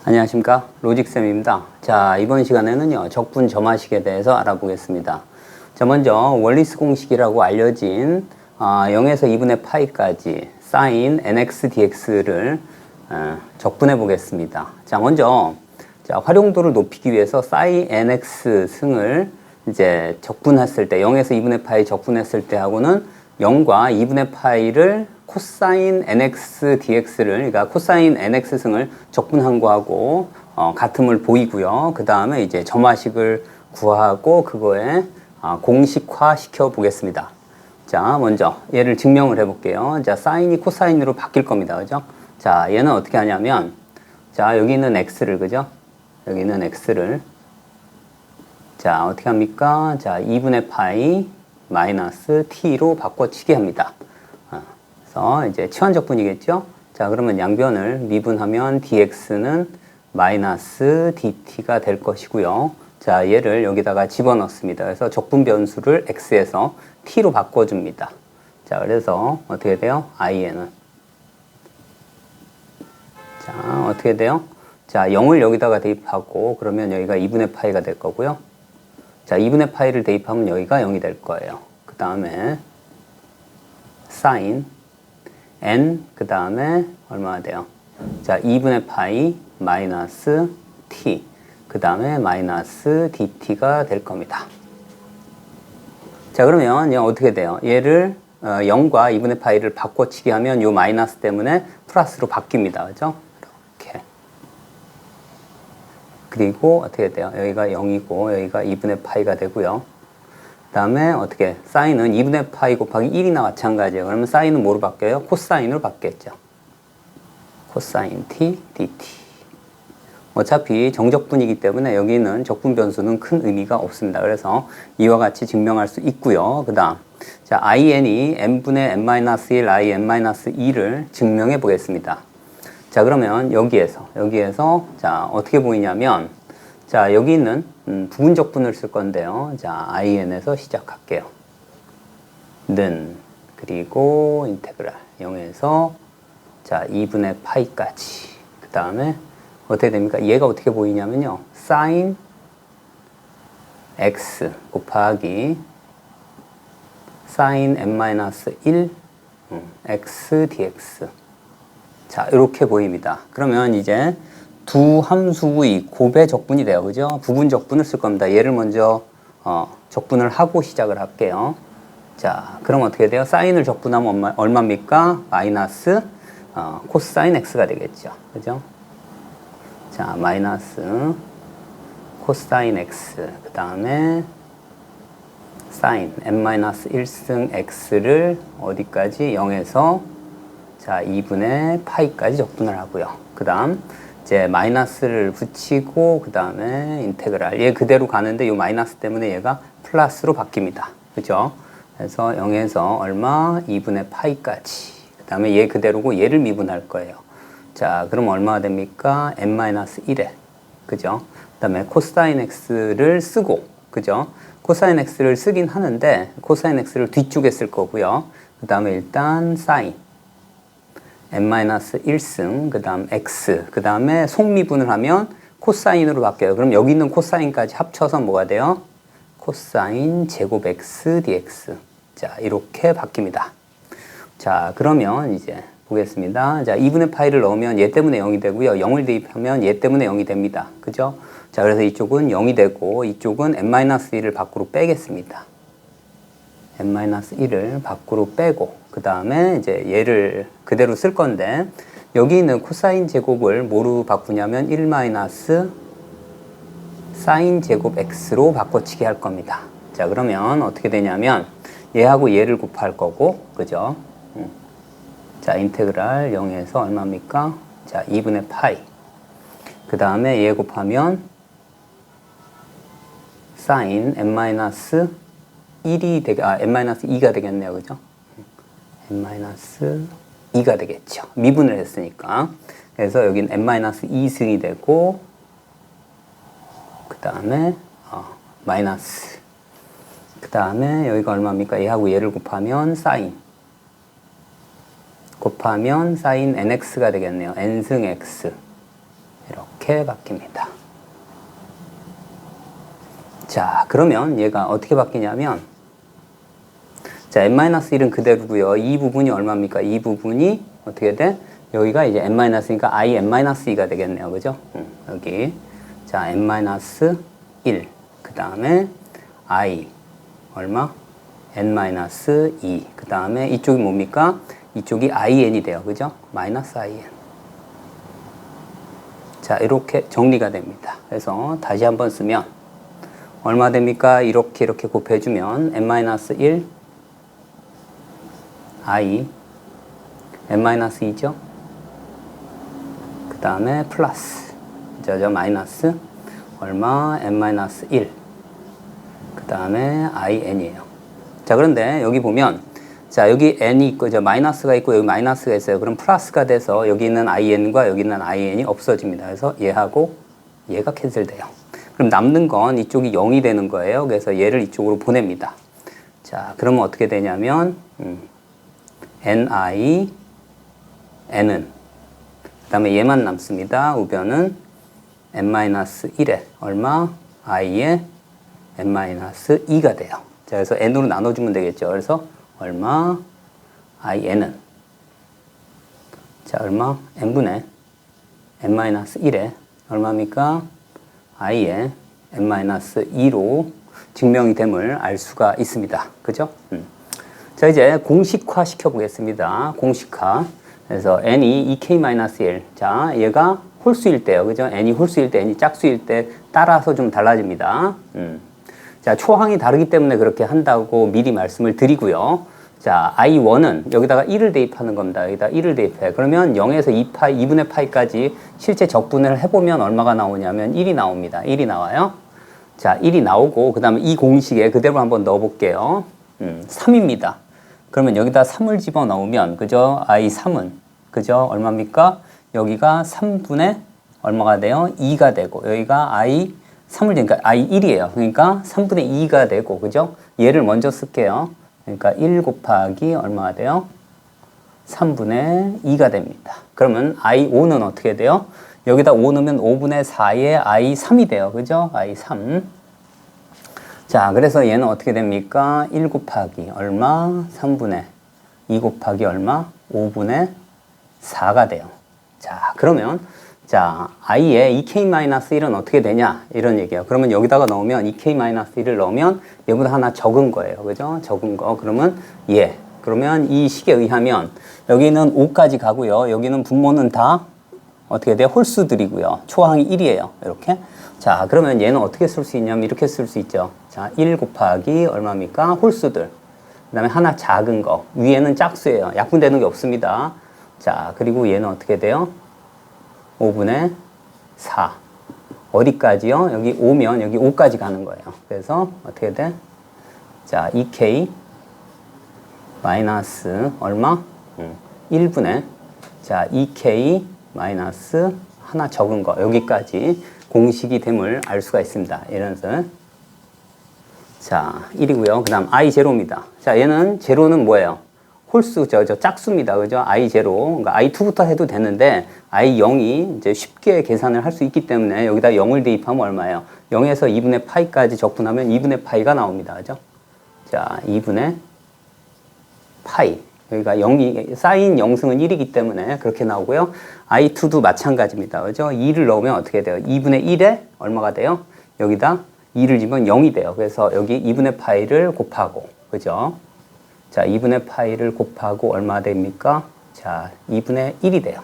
안녕하십니까, 로직쌤입니다. 자, 이번 시간에는요 적분 점화식에 대해서 알아보겠습니다. 자, 먼저 월리스 공식이라고 알려진 0에서 2분의 파이까지 sin nx dx를 적분해 보겠습니다. 자, 먼저 활용도를 높이기 위해서 sin nx 승을 이제 적분했을 때 0에서 2분의 파이 적분했을 때 하고는 0과 2분의 파이를 코사인 nx dx를, 그러니까 코사인 nx 승을 적분한 거하고 같음을 보이고요. 그 다음에 이제 점화식을 구하고 그거에 공식화 시켜 보겠습니다. 자, 먼저 얘를 증명을 해 볼게요. 자, 사인이 코사인으로 바뀔 겁니다. 그죠? 자, 얘는 어떻게 하냐면, 자, 여기 있는 x를, 그죠? 여기 있는 x를, 자, 어떻게 합니까? 자, 2분의 파이 마이너스 t로 바꿔치기 합니다. 그래서 이제 치환적분이겠죠? 자, 그러면 양변을 미분하면 dx는 마이너스 dt가 될 것이고요. 자, 얘를 여기다가 집어넣습니다. 그래서 적분 변수를 x에서 t로 바꿔줍니다. 자, 그래서 어떻게 돼요? i는. 자, 어떻게 돼요? 자, 0을 여기다가 대입하고 그러면 여기가 2분의 파이가 될 거고요. 자, 2분의 파이를 대입하면 여기가 0이 될 거예요. 그 다음에 sin n, 그 다음에 얼마나 돼요? 자, 2분의 파이 마이너스 t, 그 다음에 마이너스 dt가 될 겁니다. 자, 그러면 어떻게 돼요? 얘를 0과 2분의 파이를 바꿔치기 하면 이 마이너스 때문에 플러스로 바뀝니다. 그죠? 이렇게. 그리고 어떻게 돼요? 여기가 0이고 여기가 2분의 파이가 되고요. 그 다음에 어떻게? 사인은 2분의 파이 곱하기 1이나 마찬가지예요. 그러면 사인은 뭐로 바뀌어요? 코사인으로 바뀌었죠. 코사인 t dt. 어차피 정적분이기 때문에 여기는 적분 변수는 큰 의미가 없습니다. 그래서 이와 같이 증명할 수 있고요. 그 다음, 자, in이 n분의 n-1, in-2를 증명해 보겠습니다. 자, 그러면 여기에서 자, 어떻게 보이냐면, 자, 여기 있는 부분적분을 쓸 건데요. 자, in에서 시작할게요. 는, 그리고 인테그랄 0에서 자, 2분의 파이까지. 그 다음에 어떻게 됩니까? 얘가 어떻게 보이냐면요, sin x 곱하기 sin n-1 x dx. 자, 이렇게 보입니다. 그러면 이제 두 함수의 곱의 적분이 돼요. 그죠? 부분 적분을 쓸 겁니다. 얘를 먼저 적분을 하고 시작을 할게요. 자, 그럼 어떻게 돼요? 사인을 적분하면 얼마입니까? 마이너스 코사인 x가 되겠죠. 그죠? 자, 마이너스 코사인 x, 그 다음에 사인 n-1승 x를 어디까지? 0에서 자, 2분의 파이까지 적분을 하고요. 그 다음 이제 마이너스를 붙이고 그 다음에 인테그랄, 얘 그대로 가는데 이 마이너스 때문에 얘가 플러스로 바뀝니다. 그죠? 그래서 0에서 얼마? 2분의 파이까지. 그 다음에 얘 그대로고 얘를 미분할 거예요. 자, 그럼 얼마가 됩니까? n-1에. 그죠? 그 다음에 코사인 x를 쓰고, 그죠? 코사인 x를 쓰긴 하는데 코사인 x를 뒤쪽에 쓸 거고요. 그 다음에 일단 사인 n-1승, 그 다음 x, 그 다음에 속미분을 하면 코사인으로 바뀌어요. 그럼 여기 있는 코사인까지 합쳐서 뭐가 돼요? 코사인 제곱 x dx. 자, 이렇게 바뀝니다. 자, 그러면 이제 보겠습니다. 자, 2분의 파이를 넣으면 얘 때문에 0이 되고요. 0을 대입하면 얘 때문에 0이 됩니다. 그죠? 자, 그래서 이쪽은 0이 되고 이쪽은 n-1을 밖으로 빼겠습니다. n-1을 밖으로 빼고 그 다음에 이제 얘를 그대로 쓸 건데 여기 있는 코사인 제곱을 뭐로 바꾸냐면 1 마이너스 사인 제곱 x로 바꿔치기 할 겁니다. 자, 그러면 어떻게 되냐면 얘하고 얘를 곱할 거고, 그죠? 자, 인테그랄 0에서 얼마입니까? 자, 2분의 파이. 그 다음에 얘 곱하면 사인 n-1이 n-2가 되겠네요. 그죠? n-2가 되겠죠. 미분을 했으니까. 그래서 여긴 n-2승이 되고, 그 다음에, 마이너스. 그 다음에 여기가 얼마입니까? 얘하고 얘를 곱하면 사인. 곱하면 사인 nx가 되겠네요. n승 x. 이렇게. 이렇게 바뀝니다. 자, 그러면 얘가 어떻게 바뀌냐면, 자, n-1은 그대로고요. 이 부분이 얼마입니까? 이 부분이 어떻게 돼? 여기가 이제 n-니까 i n-2가 되겠네요. 그죠? 여기. 자, n-1. 그 다음에 i 얼마? n-2. 그 다음에 이쪽이 뭡니까? 이쪽이 in이 돼요. 그죠? 마이너스 in. 자, 이렇게 정리가 됩니다. 그래서 다시 한번 쓰면 얼마 됩니까? 이렇게 곱해주면 n-1 i n-2죠. 그 다음에 플러스 저 마이너스 얼마? n-1. 그 다음에 in이에요. 자, 그런데 여기 보면 자, 여기 n이 있고 저 마이너스가 있고 여기 마이너스가 있어요. 그럼 플러스가 돼서 여기 있는 in과 여기 있는 in이 없어집니다. 그래서 얘하고 얘가 캔슬돼요. 그럼 남는 건 이쪽이 0이 되는 거예요. 그래서 얘를 이쪽으로 보냅니다. 자, 그러면 어떻게 되냐면 ni, n은 그 다음에 얘만 남습니다. 우변은 n-1에 얼마? i에 n-2가 돼요. 자, 그래서 n으로 나눠주면 되겠죠. 그래서 얼마? in은 자, 얼마? n분의 n-1에 얼마입니까? i에 n-2로 증명이 됨을 알 수가 있습니다. 그죠? 자, 이제 공식화 시켜보겠습니다. 공식화. 그래서 n이 2k-1. 자, 얘가 홀수일 때요. 그죠? n이 홀수일 때, n이 짝수일 때 따라서 좀 달라집니다. 자, 초항이 다르기 때문에 그렇게 한다고 미리 말씀을 드리고요. 자, i1은 여기다가 1을 대입하는 겁니다. 여기다 1을 대입해. 그러면 0에서 2분의 파이까지 실제 적분을 해보면 얼마가 나오냐면 1이 나옵니다. 1이 나와요. 자, 1이 나오고, 그 다음에 이 공식에 그대로 한번 넣어볼게요. 3입니다. 그러면 여기다 3을 집어 넣으면, 그죠? i3은, 그죠? 얼마입니까? 여기가 3분의 얼마가 돼요? 2가 되고, 여기가 i3을, 그러니까 i1이에요. 그러니까 3분의 2가 되고, 그죠? 얘를 먼저 쓸게요. 그러니까 1 곱하기 얼마가 돼요? 3분의 2가 됩니다. 그러면 i5는 어떻게 돼요? 여기다 5 넣으면 5분의 4에 i3이 돼요. 그죠? i3. 자, 그래서 얘는 어떻게 됩니까? 1 곱하기 얼마? 3분의 2 곱하기 얼마? 5분의 4가 돼요. 자, 그러면 자, i의 2k-1은 어떻게 되냐? 이런 얘기예요. 그러면 여기다가 넣으면 2k-1을 넣으면 얘보다 하나 적은 거예요. 그죠? 적은 거. 그러면 얘. 그러면 이 식에 의하면 여기는 5까지 가고요. 여기는 분모는 다 어떻게 돼요? 홀수들이고요. 초항이 1이에요. 이렇게. 자, 그러면 얘는 어떻게 쓸 수 있냐면 이렇게 쓸 수 있죠. 자, 1 곱하기 얼마입니까? 홀수들. 그 다음에 하나 작은 거. 위에는 짝수예요. 약분되는 게 없습니다. 자, 그리고 얘는 어떻게 돼요? 5분의 4. 어디까지요? 여기 5면 여기 5까지 가는 거예요. 그래서 어떻게 돼? 자, 2k 마이너스 얼마? 1분의 자, 2k 마이너스 하나 적은 거. 여기까지 공식이 됨을 알 수가 있습니다. 이런서 자, 1이고요. 그 다음 i0입니다. 자, 얘는 제로는 뭐예요? 홀수, 저 짝수입니다. 그죠? i0. 그러니까 i2부터 해도 되는데, i0이 이제 쉽게 계산을 할 수 있기 때문에 여기다 0을 대입하면 얼마예요? 0에서 2분의 파이까지 적분하면 2분의 파이가 나옵니다. 그죠? 자, 2분의 파이. 여기가 0이, 사인 0승은 1이기 때문에 그렇게 나오고요. i2도 마찬가지입니다. 그죠? 2를 넣으면 어떻게 돼요? 2분의 1에 얼마가 돼요? 여기다 2를 집으면 0이 돼요. 그래서 여기 2분의 파이를 곱하고, 그죠? 자, 2분의 파이를 곱하고 얼마 됩니까? 자, 2분의 1이 돼요.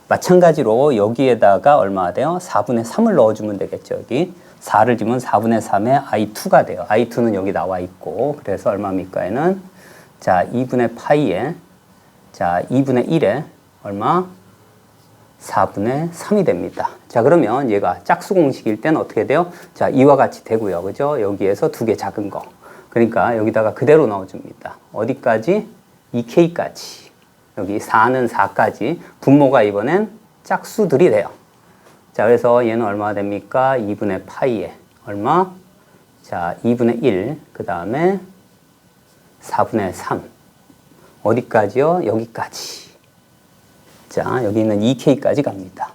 마찬가지로 여기에다가 얼마가 돼요? 4분의 3을 넣어주면 되겠죠. 여기 4를 집으면 4분의 3에 i2가 돼요. i2는 여기 나와 있고, 그래서 얼마입니까? 얘는 자, 2분의 파이에 자, 2분의 1에 얼마? 4분의 3이 됩니다. 자, 그러면 얘가 짝수 공식일 때는 어떻게 돼요? 자, 이와 같이 되고요. 그죠? 여기에서 두 개 작은 거. 그러니까 여기다가 그대로 넣어줍니다. 어디까지? 2k까지. 여기 4는 4까지. 분모가 이번엔 짝수들이 돼요. 자, 그래서 얘는 얼마가 됩니까? 2분의 파이에 얼마? 자, 2분의 1. 그 다음에 4분의 3. 어디까지요? 여기까지. 자, 여기 있는 2k까지 갑니다.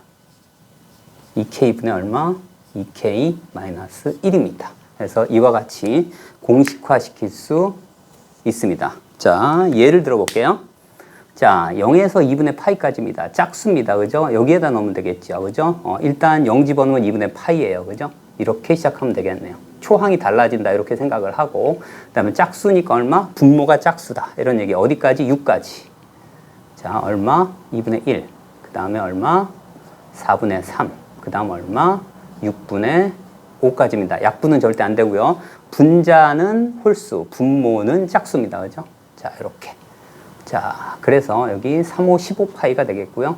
2k분의 얼마? 2k 마이너스 1입니다. 그래서 이와 같이 공식화 시킬 수 있습니다. 자, 예를 들어 볼게요. 자, 0에서 2분의 파이까지입니다. 짝수입니다. 그죠? 여기에다 넣으면 되겠죠. 그죠? 일단 0 집어넣으면 2분의 파이예요. 그죠? 이렇게 시작하면 되겠네요. 초항이 달라진다. 이렇게 생각을 하고, 그 다음에 짝수니까 얼마? 분모가 짝수다. 이런 얘기. 어디까지? 6까지. 자, 얼마? 2분의 1. 그 다음에 얼마? 4분의 3. 그 다음 얼마? 6분의 5까지입니다. 약분은 절대 안 되고요. 분자는 홀수, 분모는 짝수입니다. 그죠? 자, 이렇게. 자, 그래서 여기 3, 5, 15파이가 되겠고요.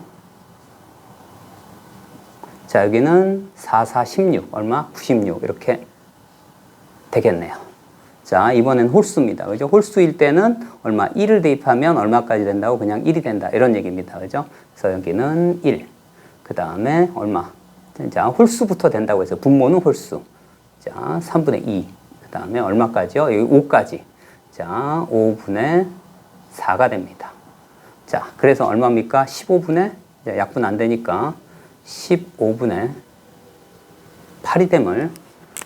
자, 여기는 4, 4, 16. 얼마? 96. 이렇게 되겠네요. 자, 이번엔 홀수입니다. 그죠? 홀수일 때는 얼마? 1을 대입하면 얼마까지 된다고? 그냥 1이 된다. 이런 얘기입니다. 그죠? 그래서 여기는 1. 그 다음에 얼마? 자, 홀수부터 된다고 해서 분모는 홀수. 자, 3분의 2. 그 다음에 얼마까지요? 여기 5까지. 자, 5분의 4가 됩니다. 자, 그래서 얼마입니까? 15분의, 약분 안 되니까 15분의 8이 됨을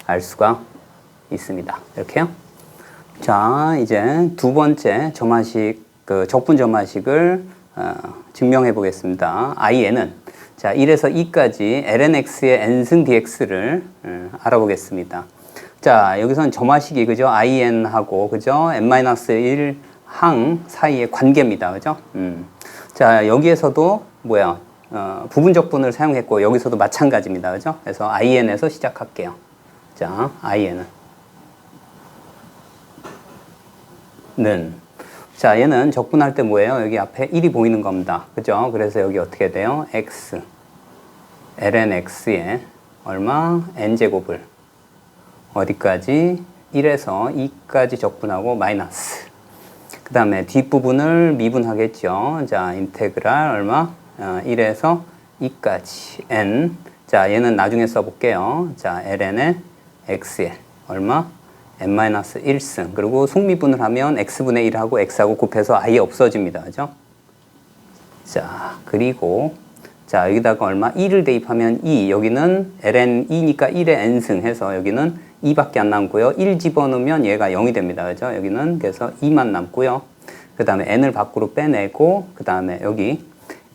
알 수가 있습니다. 이렇게요. 자, 이제 두 번째 점화식, 적분 점화식을 증명해 보겠습니다. IN은 자, 1에서 2까지 lnx의 n승 dx를 알아보겠습니다. 자, 여기서는 점화식이 그죠? IN하고 그죠? n-1 항 사이의 관계입니다. 그죠? 자, 여기에서도 뭐야? 부분 적분을 사용했고 여기서도 마찬가지입니다. 그죠? 그래서 IN에서 시작할게요. 자, IN은 자, 얘는 적분할 때 뭐예요? 여기 앞에 1이 보이는 겁니다. 그죠? 그래서 여기 어떻게 돼요? x lnx에 얼마? n제곱을 어디까지? 1에서 2까지 적분하고 마이너스. 그 다음에 뒷부분을 미분하겠죠. 자, 인테그랄 얼마? 1에서 2까지 n. 자, 얘는 나중에 써볼게요. 자, ln의 x에 얼마? n-1승. 그리고 속미분을 하면 x분의 1하고 x하고 곱해서 아예 없어집니다. 그죠? 자, 그리고 자, 여기다가 얼마? 2를 대입하면 2. 여기는 ln 2니까 1의 n승 해서 여기는 2밖에 안 남고요. 1 집어넣으면 얘가 0이 됩니다. 그죠? 여기는 그래서 2만 남고요. 그 다음에 n을 밖으로 빼내고 그 다음에 여기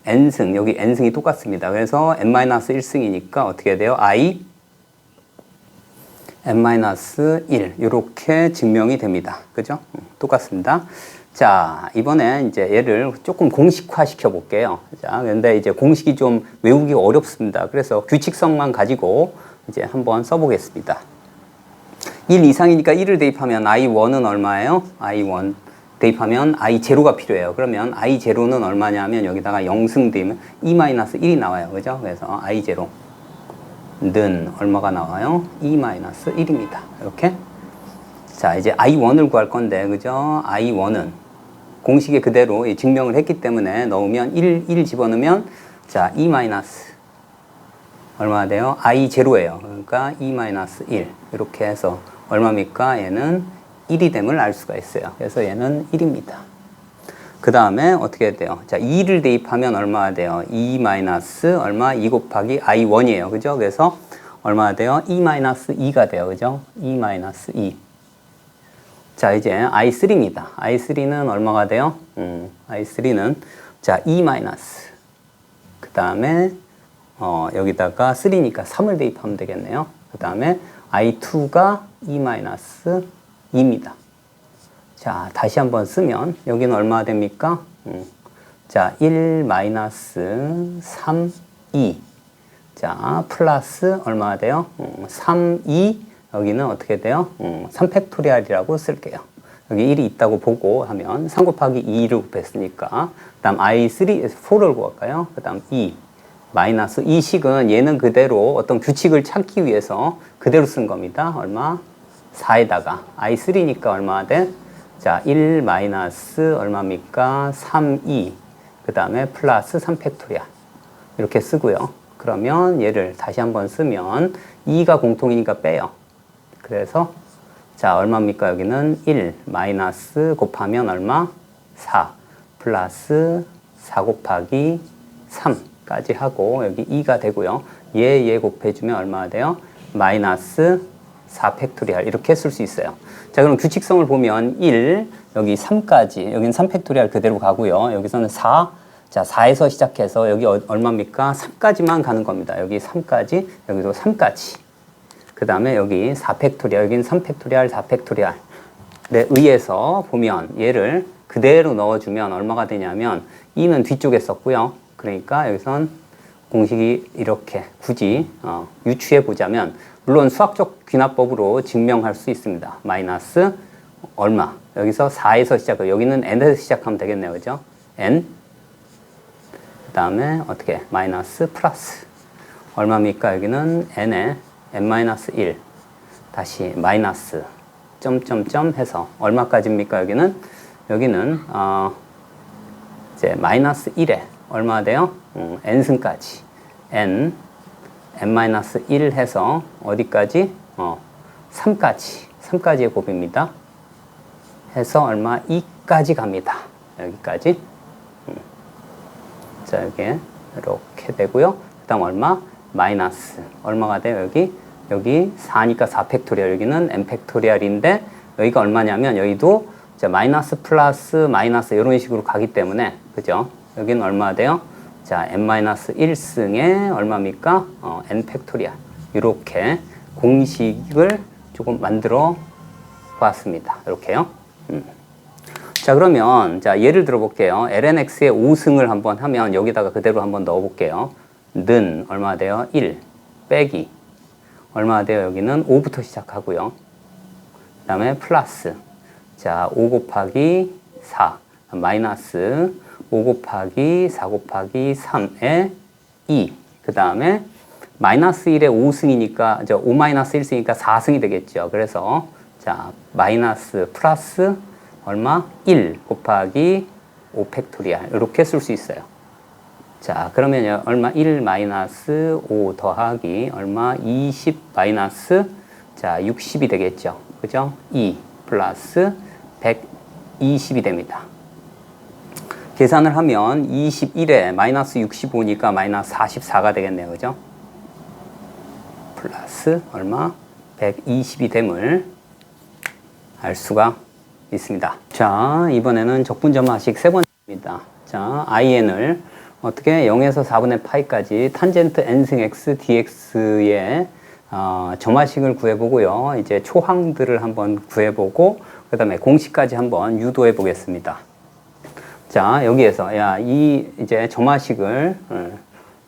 n승, 여기 n승이 똑같습니다. 그래서 n-1승이니까 어떻게 돼요? i n-1 이렇게 증명이 됩니다. 그죠? 똑같습니다. 자, 이번에 이제 얘를 조금 공식화 시켜 볼게요. 자, 근데 이제 공식이 좀 외우기 어렵습니다. 그래서 규칙성만 가지고 이제 한번 써보겠습니다. 1 이상이니까 1을 대입하면 i1은 얼마예요? i1 대입하면 i0가 필요해요. 그러면 i0는 얼마냐면 여기다가 0승 되면 2-1이 나와요. 그죠? 그래서 i0 는 얼마가 나와요? 2-1입니다. 이렇게. 자, 이제 i1을 구할 건데, 그죠? i1은 공식에 그대로 증명을 했기 때문에 넣으면 1 집어넣으면 자, 2 마이너스 얼마가 돼요? i0예요. 그러니까 2-1 이렇게 해서 얼마입니까? 얘는 1이 됨을 알 수가 있어요. 그래서 얘는 1입니다. 그 다음에 어떻게 돼요? 자, 2를 대입하면 얼마가 돼요? 2 마이너스 얼마? 2 곱하기 i1이에요. 그죠? 그래서 얼마가 돼요? 2-2가 돼요. 그죠? 2-2. 자, 이제 i3입니다. i3는 얼마가 돼요? i3는 자, 2 마이너스. 그 다음에 여기다가 3니까 3을 대입하면 되겠네요. 그 다음에 i2가 2-2입니다. 자, 다시 한번 쓰면 여기는 얼마가 됩니까? 자, 1-3, 2. 자, 플러스 얼마가 돼요? 3, 2. 여기는 어떻게 돼요? 3팩토리얼이라고 쓸게요. 여기 1이 있다고 보고 하면 3 곱하기 2를 곱했으니까 그 다음 i3, 4를 구할까요? 그 다음 2. 마이너스 이 식은 얘는 그대로 어떤 규칙을 찾기 위해서 그대로 쓴 겁니다. 얼마? 4에다가 i3니까 얼마가 돼? 자, 1 마이너스 얼마입니까? 3, 2. 그 다음에 플러스 3팩토리얼. 이렇게 쓰고요. 그러면 얘를 다시 한번 쓰면 2가 공통이니까 빼요. 그래서 자, 얼마입니까? 여기는 1 마이너스 곱하면 얼마? 4 플러스 4 곱하기 3. 까지 하고 여기 2가 되고요. 얘 곱해주면 얼마가 돼요? 마이너스 4 팩토리알 이렇게 쓸 수 있어요. 자, 그럼 규칙성을 보면 1, 여기 3까지, 여기는 3 팩토리알 그대로 가고요. 여기서는 4, 자, 4에서 시작해서 여기 얼마입니까? 3까지만 가는 겁니다. 여기 3까지, 여기도 3까지. 그 다음에 여기 4 팩토리알, 여기는 3 팩토리알, 4 팩토리알에 의해서 보면 얘를 그대로 넣어주면 얼마가 되냐면 2는 뒤쪽에 썼고요. 그러니까 여기선 공식이 이렇게 굳이 유추해 보자면 물론 수학적 귀납법으로 증명할 수 있습니다. 마이너스 얼마? 여기서 4에서 시작해요. 여기는 n에서 시작하면 되겠네요. 그죠? n. 그 다음에 어떻게? 마이너스 플러스. 얼마입니까? 여기는 n에 n-1. 다시 마이너스 점점점 해서 얼마까지입니까? 여기는 이제 마이너스 1에 얼마 돼요? n승까지. n-1 해서 어디까지? 3까지의 곱입니다. 해서 얼마? 2까지 갑니다. 여기까지. 자, 이렇게 되고요. 그 다음 얼마? 마이너스. 얼마가 돼요? 여기 4니까 4 팩토리얼. 여기는 n 팩토리얼인데, 여기가 얼마냐면, 여기도 자, 마이너스 플러스 마이너스 이런 식으로 가기 때문에, 그죠? 여기는 얼마 돼요? 자, n-1승에 얼마입니까? n 팩토리얼. 이렇게 공식을 조금 만들어 보았습니다. 이렇게요. 자, 그러면, 자, 예를 들어 볼게요. lnx의 5승을 한번 하면 여기다가 그대로 한번 넣어 볼게요. 는 얼마 돼요? 1 빼기. 얼마 돼요? 여기는 5부터 시작하고요. 그 다음에 플러스. 자, 5 곱하기 4. 마이너스 5 곱하기 4 곱하기 3에 2. 그 다음에 마이너스 1에 5승이니까, 5 마이너스 1승이니까 4승이 되겠죠. 그래서, 자, 마이너스 플러스 얼마? 1 곱하기 5 팩토리알. 이렇게 쓸 수 있어요. 자, 그러면 얼마? 1 마이너스 5 더하기 얼마? 20 마이너스, 자, 60이 되겠죠. 그죠? 2 플러스 120이 됩니다. 계산을 하면 21에 마이너스 65니까 마이너스 44가 되겠네요. 그죠? 플러스 얼마? 120이 됨을 알 수가 있습니다. 자, 이번에는 적분점화식 세 번째입니다. 자, in을 어떻게 0에서 4분의 파이까지 탄젠트 n승 x dx의 점화식을 구해보고요. 이제 초항들을 한번 구해보고 그 다음에 공식까지 한번 유도해 보겠습니다. 자, 여기에서 이 이제 점화식을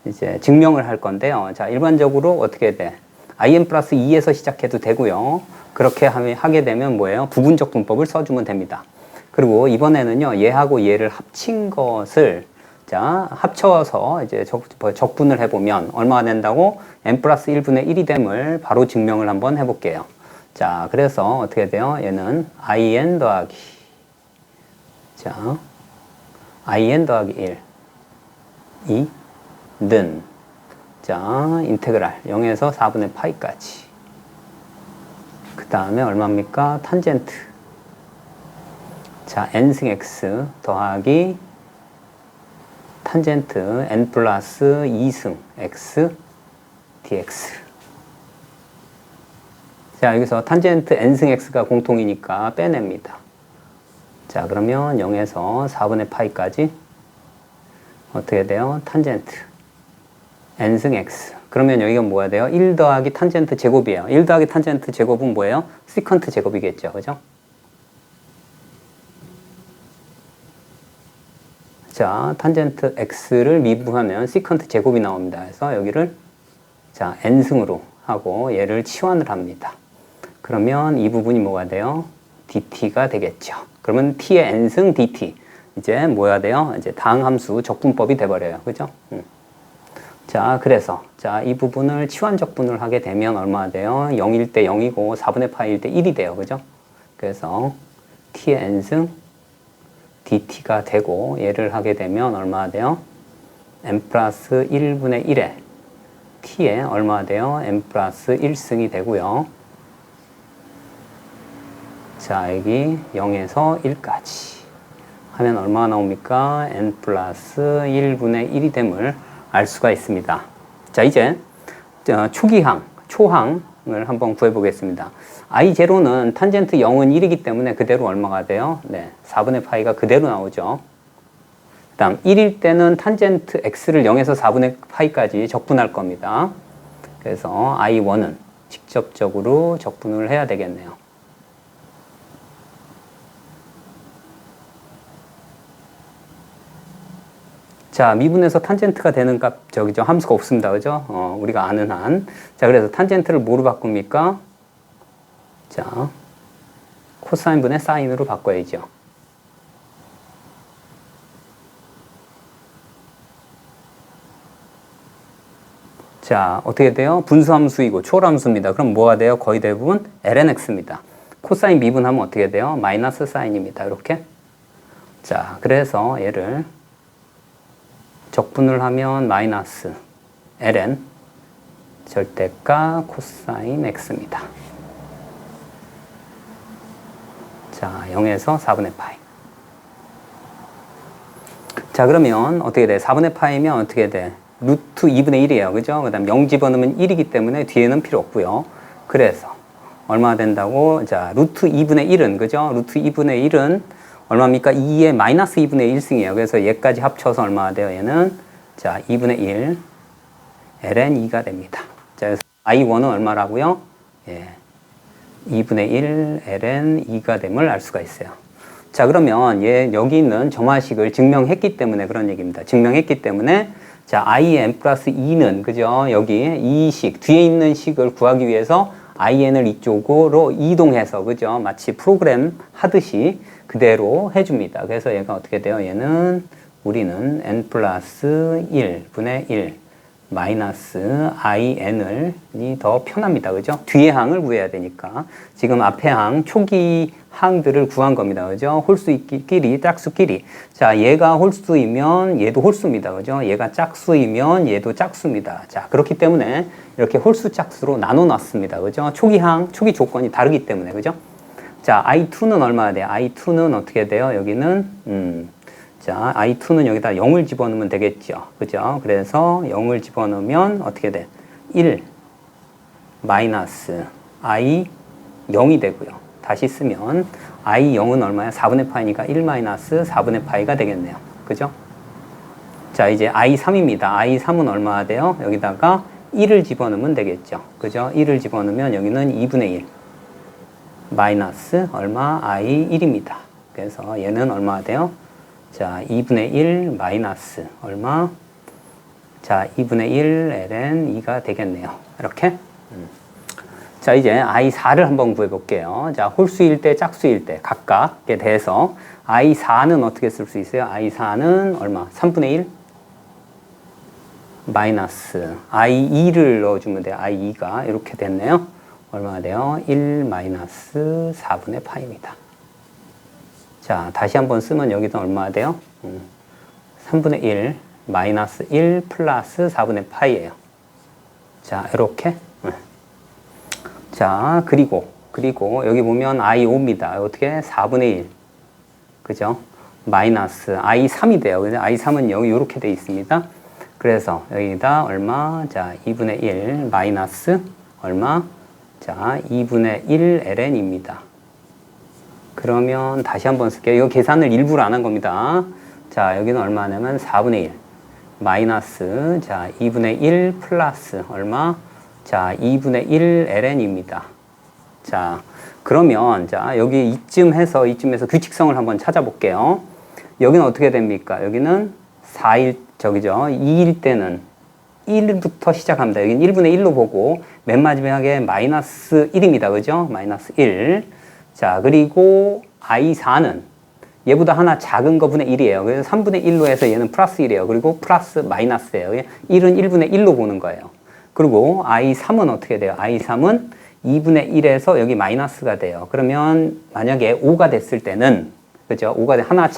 이제 증명을 할 건데요. 자, 일반적으로 어떻게 돼? in 플러스 2에서 시작해도 되고요. 그렇게 하게 되면 뭐예요? 부분적 분법을 써주면 됩니다. 그리고 이번에는요, 얘하고 얘를 합친 것을 자, 합쳐서 이제 적분을 해보면 얼마가 된다고? n 플러스 1분의 1이 됨을 바로 증명을 한번 해볼게요. 자, 그래서 어떻게 돼요? 얘는 in 더하기 자, in 더하기 1 2 는 자, 인테그랄 0에서 4분의 파이까지 그 다음에 얼마입니까? 탄젠트 자, n승 x 더하기 탄젠트 n 플러스 2승 x dx. 자, 여기서 탄젠트 n승 x가 공통이니까 빼냅니다. 자, 그러면 0에서 4분의 파이까지 어떻게 돼요? 탄젠트 n승 x. 그러면 여기가 뭐가 돼요? 1 더하기 탄젠트 제곱이에요. 1 더하기 탄젠트 제곱은 뭐예요? 시컨트 제곱이겠죠. 그죠? 자, 탄젠트 x를 미분하면 시컨트 제곱이 나옵니다. 그래서 여기를 자, n승으로 하고 얘를 치환을 합니다. 그러면 이 부분이 뭐가 돼요? dt가 되겠죠. 그러면 t의 n승 dt. 이제 뭐야 돼요? 이제 다항함수 적분법이 돼버려요. 그죠? 자, 그래서 자, 이 부분을 치환 적분을 하게 되면 얼마나 돼요? 0일 때 0이고 4분의 파일 때 1이 돼요. 그죠? 그래서 t의 n승 dt가 되고 얘를 하게 되면 얼마나 돼요? n 플러스 1분의 1에 t에 얼마나 돼요? n 플러스 1승이 되고요. 자, 여기 0에서 1까지 하면 얼마나 나옵니까? n 플러스 1분의 1이 됨을 알 수가 있습니다. 자, 이제 초기항, 초항을 한번 구해보겠습니다. I0는 탄젠트 0은 1이기 때문에 그대로 얼마가 돼요? 네, 4분의 파이가 그대로 나오죠. 그 다음 1일 때는 탄젠트 x를 0에서 4분의 파이까지 적분할 겁니다. 그래서 I1은 직접적으로 적분을 해야 되겠네요. 자, 미분에서 탄젠트가 되는 값, 함수가 없습니다. 그죠? 우리가 아는 한. 자, 그래서 탄젠트를 뭐로 바꿉니까? 자, 코사인 분의 사인으로 바꿔야죠. 자, 어떻게 돼요? 분수함수이고 초월함수입니다. 그럼 뭐가 돼요? 거의 대부분 lnx입니다. 코사인 미분하면 어떻게 돼요? 마이너스 사인입니다. 이렇게. 자, 그래서 얘를 적분을 하면 마이너스 ln 절대가 코사인 x입니다. 자, 0에서 4분의 파이. 자, 그러면 어떻게 돼? 4분의 파이면 어떻게 돼? 루트 2분의 1이에요. 그죠? 그 다음 0 집어넣으면 1이기 때문에 뒤에는 필요 없고요. 그래서 얼마 된다고? 자, 루트 2분의 1은, 그죠? 루트 2분의 1은 얼마입니까? 2의 마이너스 2분의 1승이에요. 그래서 얘까지 합쳐서 얼마가 돼요? 얘는 자, 2분의 1 ln 2가 됩니다. 자, 그래서 I1은 얼마라고요? 예, 2분의 1 ln 2가 됨을 알 수가 있어요. 자, 그러면 얘 여기 있는 점화식을 증명했기 때문에 그런 얘기입니다. 증명했기 때문에 자, in 플러스 2는 그죠? 여기 이 식, 뒤에 있는 식을 구하기 위해서 in을 이쪽으로 이동해서 그죠? 마치 프로그램 하듯이 그대로 해줍니다. 그래서 얘가 어떻게 돼요? 얘는 우리는 n 플러스 1분의 1 마이너스 in이 더 편합니다. 그죠? 뒤에 항을 구해야 되니까. 지금 앞에 항, 초기 항들을 구한 겁니다. 그죠? 홀수끼리, 짝수끼리. 자, 얘가 홀수이면 얘도 홀수입니다. 그죠? 얘가 짝수이면 얘도 짝수입니다. 자, 그렇기 때문에 이렇게 홀수 짝수로 나눠 놨습니다. 그죠? 초기 항, 초기 조건이 다르기 때문에. 그죠? 자, I2는 얼마나 돼요? I2는 어떻게 돼요? 여기는, 자, I2는 여기다 0을 집어넣으면 되겠죠. 그죠? 그래서 0을 집어넣으면 어떻게 돼? 1 마이너스 I 0이 되고요. 다시 쓰면 I 0은 얼마야? 4분의 파이니까 1 마이너스 4분의 파이가 되겠네요. 그죠? 자, 이제 I 3입니다. I 3은 얼마나 돼요? 여기다가 1을 집어넣으면 되겠죠. 그죠? 1을 집어넣으면 여기는 2분의 1 마이너스 얼마? I 1입니다. 그래서 얘는 얼마나 돼요? 자, 2분의 1 마이너스 얼마? 자, 2분의 1 ln 2가 되겠네요. 이렇게. 자, 이제 I4를 한번 구해볼게요. 자, 홀수일 때, 짝수일 때 각각에 대해서 I4는 어떻게 쓸 수 있어요? I4는 얼마? 3분의 1 마이너스 I2를 넣어주면 돼요. I2가 이렇게 됐네요. 얼마가 돼요? 1 마이너스 4분의 파입니다. 자, 다시 한번 쓰면 여기도 얼마가 돼요? 3분의 1 마이너스 1 플러스 4분의 파이예요. 자, 이렇게. 자, 그리고 여기 보면 I5입니다. 어떻게? 4분의 1. 그죠? 마이너스 I3이 돼요. 근데 I3은 여기 이렇게 돼 있습니다. 그래서 여기다 얼마? 자, 2분의 1 마이너스 얼마? 자, 2분의 1 ln입니다. 그러면 다시 한번 쓸게요. 이거 계산을 일부러 안 한 겁니다. 자, 여기는 얼마냐면 4분의 1 마이너스 자, 2분의 1 플러스 얼마? 자, 2분의 1 ln입니다. 자, 그러면 자, 여기 이쯤에서 규칙성을 한번 찾아볼게요. 여기는 어떻게 됩니까? 여기는 4일 저기죠. 2일 때는 1부터 시작합니다. 여기는 1분의 1로 보고 맨 마지막에 마이너스 1입니다. 그죠? 마이너스 1. 자, 그리고 I4는 얘보다 하나 작은 거분의 1이에요. 그래서 3분의 1로 해서 얘는 플러스 1이에요. 그리고 플러스 마이너스예요. 1은 1분의 1로 보는 거예요. 그리고 I3은 어떻게 돼요? I3은 2분의 1에서 여기 마이너스가 돼요. 그러면 만약에 5가 됐을 때는 그죠? 5가 하나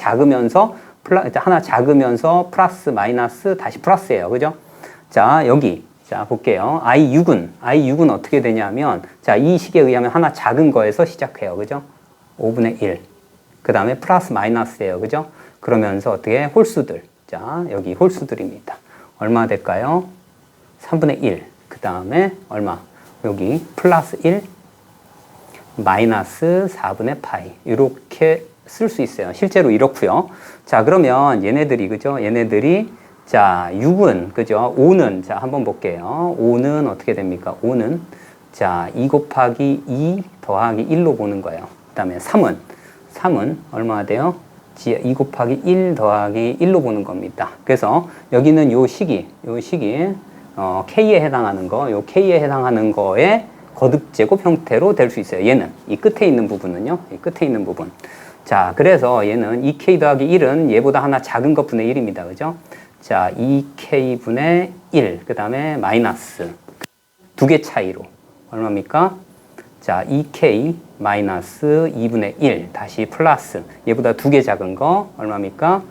작으면서 플러스 마이너스 다시 플러스예요. 그죠? 자, 여기 자, 볼게요. I6은 어떻게 되냐면, 자, 이 식에 의하면 하나 작은 거에서 시작해요. 그죠? 5분의 1. 그 다음에 플러스 마이너스예요. 그죠? 그러면서 어떻게 홀수들. 자, 여기 홀수들입니다. 얼마 될까요? 3분의 1. 그 다음에 얼마? 여기 플러스 1 마이너스 4분의 파이. 이렇게 쓸 수 있어요. 실제로 이렇고요. 자, 그러면 얘네들이, 그죠? 얘네들이, 자, 6은, 그죠? 5는, 자, 한번 볼게요. 5는 어떻게 됩니까? 5는, 자, 2 곱하기 2 더하기 1로 보는 거예요. 그 다음에 3은 얼마가 돼요? 2 곱하기 1 더하기 1로 보는 겁니다. 그래서 여기는 요 식이, K에 해당하는 거, 요 K에 해당하는 거에 거듭제곱 형태로 될 수 있어요. 얘는, 이 끝에 있는 부분은요. 이 끝에 있는 부분. 자, 그래서 얘는 2K 더하기 1은 얘보다 하나 작은 것분의 1입니다. 그죠? 자, 2K분의 1, 그 다음에 마이너스. 두 개 차이로. 얼마입니까? 자, 2K 마이너스 2분의 1, 다시 플러스. 얘보다 두 개 작은 거, 얼마입니까?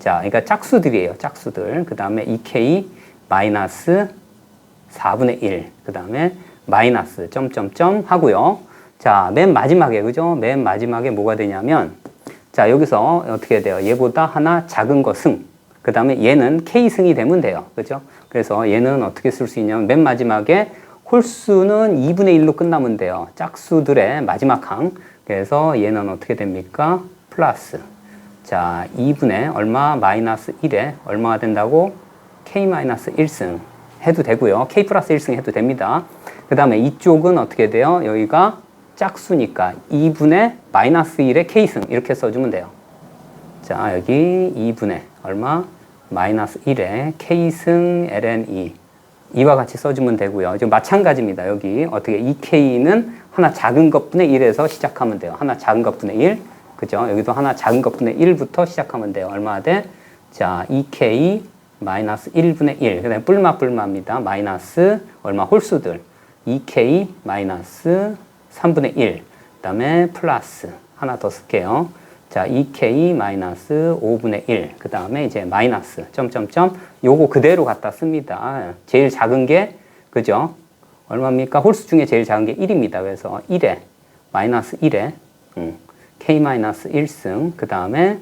자, 그러니까 짝수들이에요. 짝수들. 그 다음에 2K 마이너스 4분의 1, 그 다음에 마이너스 점점점 하고요. 자, 맨 마지막에, 그죠? 맨 마지막에 뭐가 되냐면, 자, 여기서 어떻게 돼요? 얘보다 하나 작은 거 승. 그 다음에 얘는 K승이 되면 돼요. 그죠? 그래서 얘는 어떻게 쓸 수 있냐면, 맨 마지막에 홀수는 2분의 1로 끝나면 돼요. 짝수들의 마지막 항. 그래서 얘는 어떻게 됩니까? 플러스. 자, 2분의 얼마? 마이너스 1에 얼마가 된다고? K-1승 해도 되고요. K 플러스 1승 해도 됩니다. 그 다음에 이쪽은 어떻게 돼요? 여기가 짝수니까 2분의 마이너스 1의 K승 이렇게 써주면 돼요. 자, 여기 2분의 얼마? 마이너스 1의 K승 ln2 이와 같이 써주면 되고요. 지금 마찬가지입니다. 여기 어떻게 2K는 하나 작은 것분의 1에서 시작하면 돼요. 하나 작은 것분의 1. 그죠? 여기도 하나 작은 것분의 1부터 시작하면 돼요. 얼마 돼? 자, 2K 마이너스 1분의 1. 그 다음에 뿔마입니다. 마이너스 얼마? 홀수들. 2K 마이너스 3분의 1. 그 다음에 플러스. 하나 더 쓸게요. 자, 2K 마이너스 5분의 1. 그 다음에 이제 마이너스. 점점점. 요거 그대로 갖다 씁니다. 제일 작은 게, 그죠? 얼마입니까? 홀수 중에 제일 작은 게 1입니다. 그래서 1에, 마이너스 1에, K 마이너스 1승. 그 다음에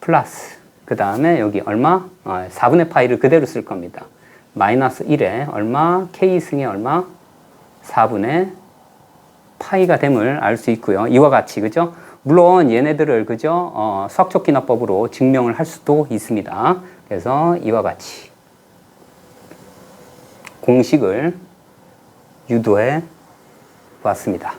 플러스. 그 다음에 여기 얼마? 4분의 파이를 그대로 쓸 겁니다. 마이너스 1에 얼마? K승에 얼마? 4분의 파이가 됨을 알 수 있고요. 이와 같이, 그죠? 물론 얘네들을, 그죠? 수학적 기납법으로 증명을 할 수도 있습니다. 그래서 이와 같이 공식을 유도해 왔습니다.